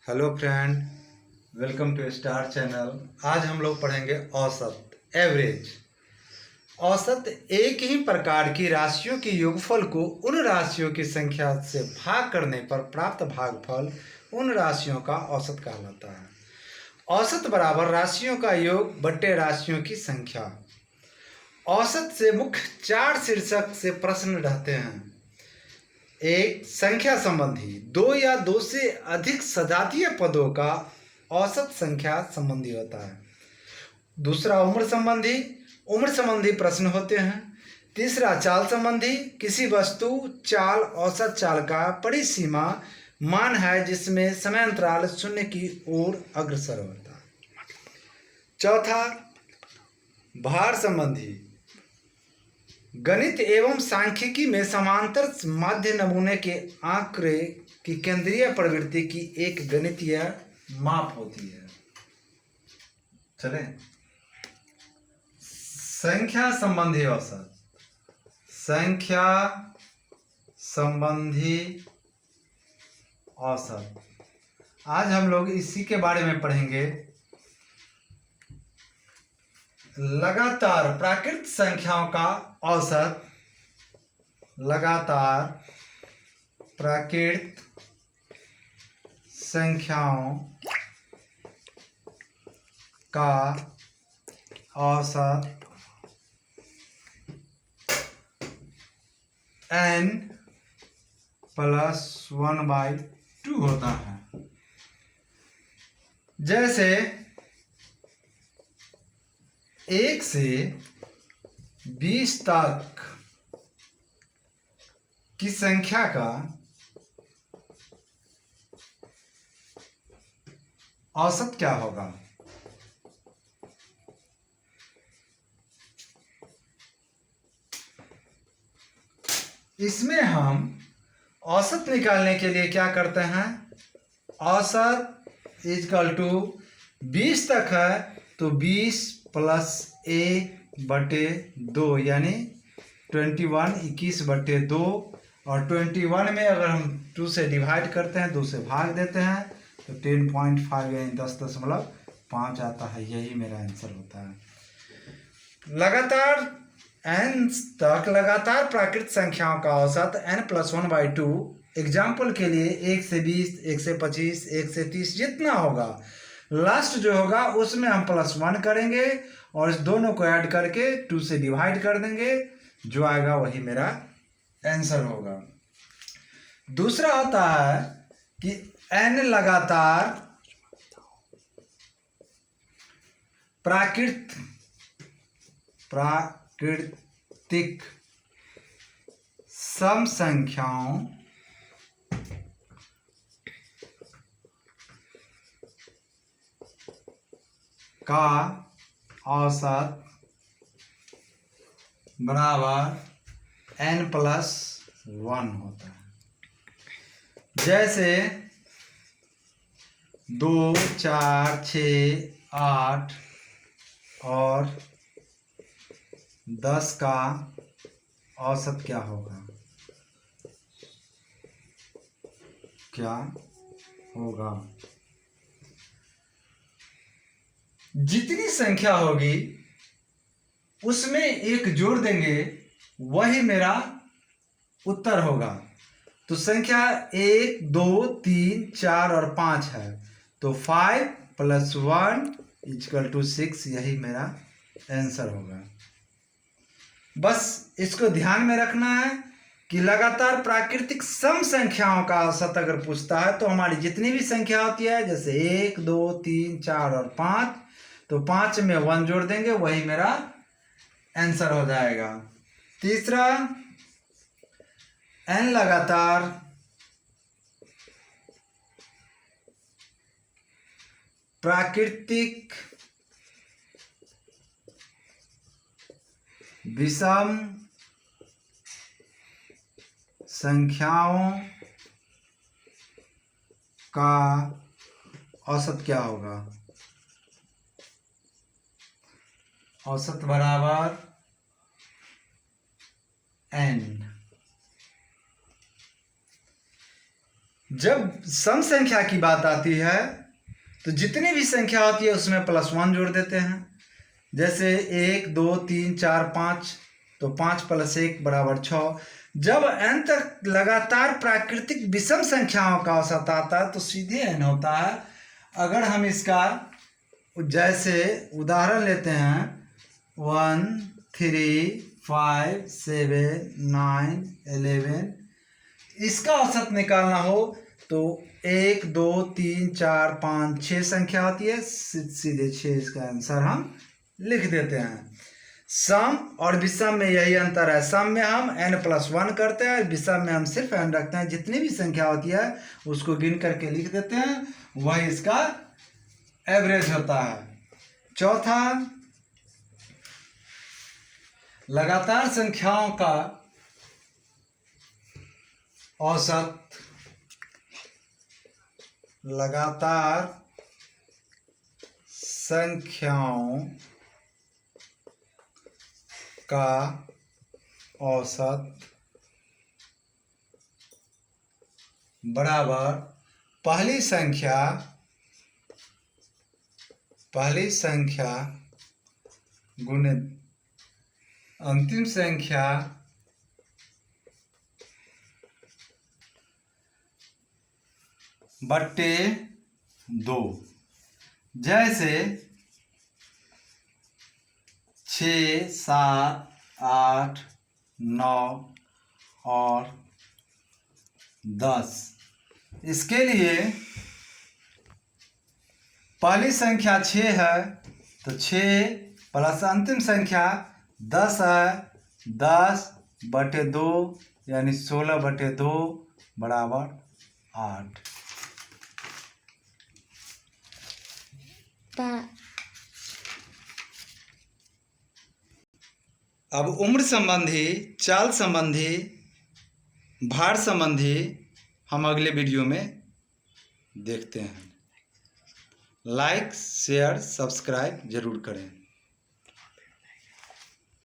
Hello friend, welcome to star channel. आज हम लोग पढ़ेंगे औसत, एवरेज। औसत एक ही प्रकार की राशियों के योगफल को उन राशियों की संख्या से भाग करने पर प्राप्त भागफल उन राशियों का औसत कहलाता है। औसत बराबर राशियों का योग बट्टे राशियों की संख्या। औसत से मुख्य 4 शीर्षक से प्रश्न रहते हैं। एक, संख्या संबंधी, दो या दो से अधिक सजातीय पदों का औसत संख्या संबंधी होता है। दूसरा, उम्र संबंधी प्रश्न होते हैं। तीसरा, चाल संबंधी, किसी वस्तु, चाल, औसत चाल का परिसीमा मान है जिसमें समय अंतराल शून्य की ओर अग्रसर होता है। चौथा, भार संबंधी, गणित एवं सांख्यिकी में समांतर माध्य नमूने के आंकड़े की केंद्रीय प्रवृत्ति की एक गणितीय माप होती है। चले, संख्या संबंधी औसत। संख्या संबंधी औसत आज हम लोग इसी के बारे में पढ़ेंगे। लगातार प्राकृत संख्याओं का औसत, लगातार प्राकृत संख्याओं का औसत n+1/2 होता है। जैसे 1 से 20 तक की संख्या का औसत क्या होगा? इसमें हम औसत निकालने के लिए क्या करते हैं? औसत इजकल टू 20 तक है तो 20 + 1/2 यानी 21/2 और 21 में अगर हम 2 से डिवाइड करते हैं, 2 से भाग देते हैं तो 10.5 यानी 10.5 आता है। यही मेरा आंसर होता है। लगातार n तक लगातार प्राकृत संख्याओं का औसत n+1/2। एग्जाम्पल के लिए 1 से 20, 1 से 25, 1 से 30 जितना होगा, लास्ट जो होगा उसमें हम +1 करेंगे और इस दोनों को ऐड करके 2 से डिवाइड कर देंगे। जो आएगा वही मेरा आंसर होगा। दूसरा होता है कि n लगातार प्राकृतिक सम संख्याओं का औसत बराबर n+1 होता है। जैसे 2, 4, 6, 8 और 10 का औसत क्या होगा? क्या होगा? जितनी संख्या होगी उसमें 1 जोड़ देंगे, वही मेरा उत्तर होगा। तो संख्या 1, 2, 3, 4 और 5 है तो 5 + 1 = 6, यही मेरा आंसर होगा। बस इसको ध्यान में रखना है कि लगातार प्राकृतिक सम संख्याओं का औसत अगर पूछता है तो हमारी जितनी भी संख्या होती है, जैसे 1, 2, 3, 4 और 5, तो 5 में 1 जोड़ देंगे, वही मेरा आंसर हो जाएगा। तीसरा, n लगातार प्राकृतिक विषम संख्याओं का औसत क्या होगा? औसत बराबर n। जब सम संख्या की बात आती है तो जितनी भी संख्या होती है उसमें +1 जोड़ देते हैं। जैसे 1 2 3 4 5, तो 5 + 1 = 6। जब n तक लगातार प्राकृतिक विषम संख्याओं का औसत आता है तो सीधे n होता है। अगर हम इसका जैसे उदाहरण लेते हैं 1 3 5 7 9 11, इसका औसत निकालना हो तो 1 2 3 4 5 6 संख्या होती है, सीधे 6 इसका आंसर हम लिख देते हैं। सम और विषम में यही अंतर है, सम में हम n+1 करते हैं, विषम में हम सिर्फ n रखते हैं। जितनी भी संख्या होती है उसको गिन करके लिख देते हैं, वही इसका एवरेज होता है। चौथा, लगातार संख्याओं का औसत, लगातार संख्याओं का औसत बराबर पहली संख्या गुणित अंतिम संख्या बट्टे 2। जैसे 6 7 8 9 और 10। इसके लिए पहली संख्या 6 है तो 6 प्लस अंतिम संख्या 10 है, 10/2 यानी 16/2 = 8। अब उम्र संबंधी, चाल संबंधी, भार संबंधी हम अगले वीडियो में देखते हैं। लाइक शेयर सब्सक्राइब जरूर करें।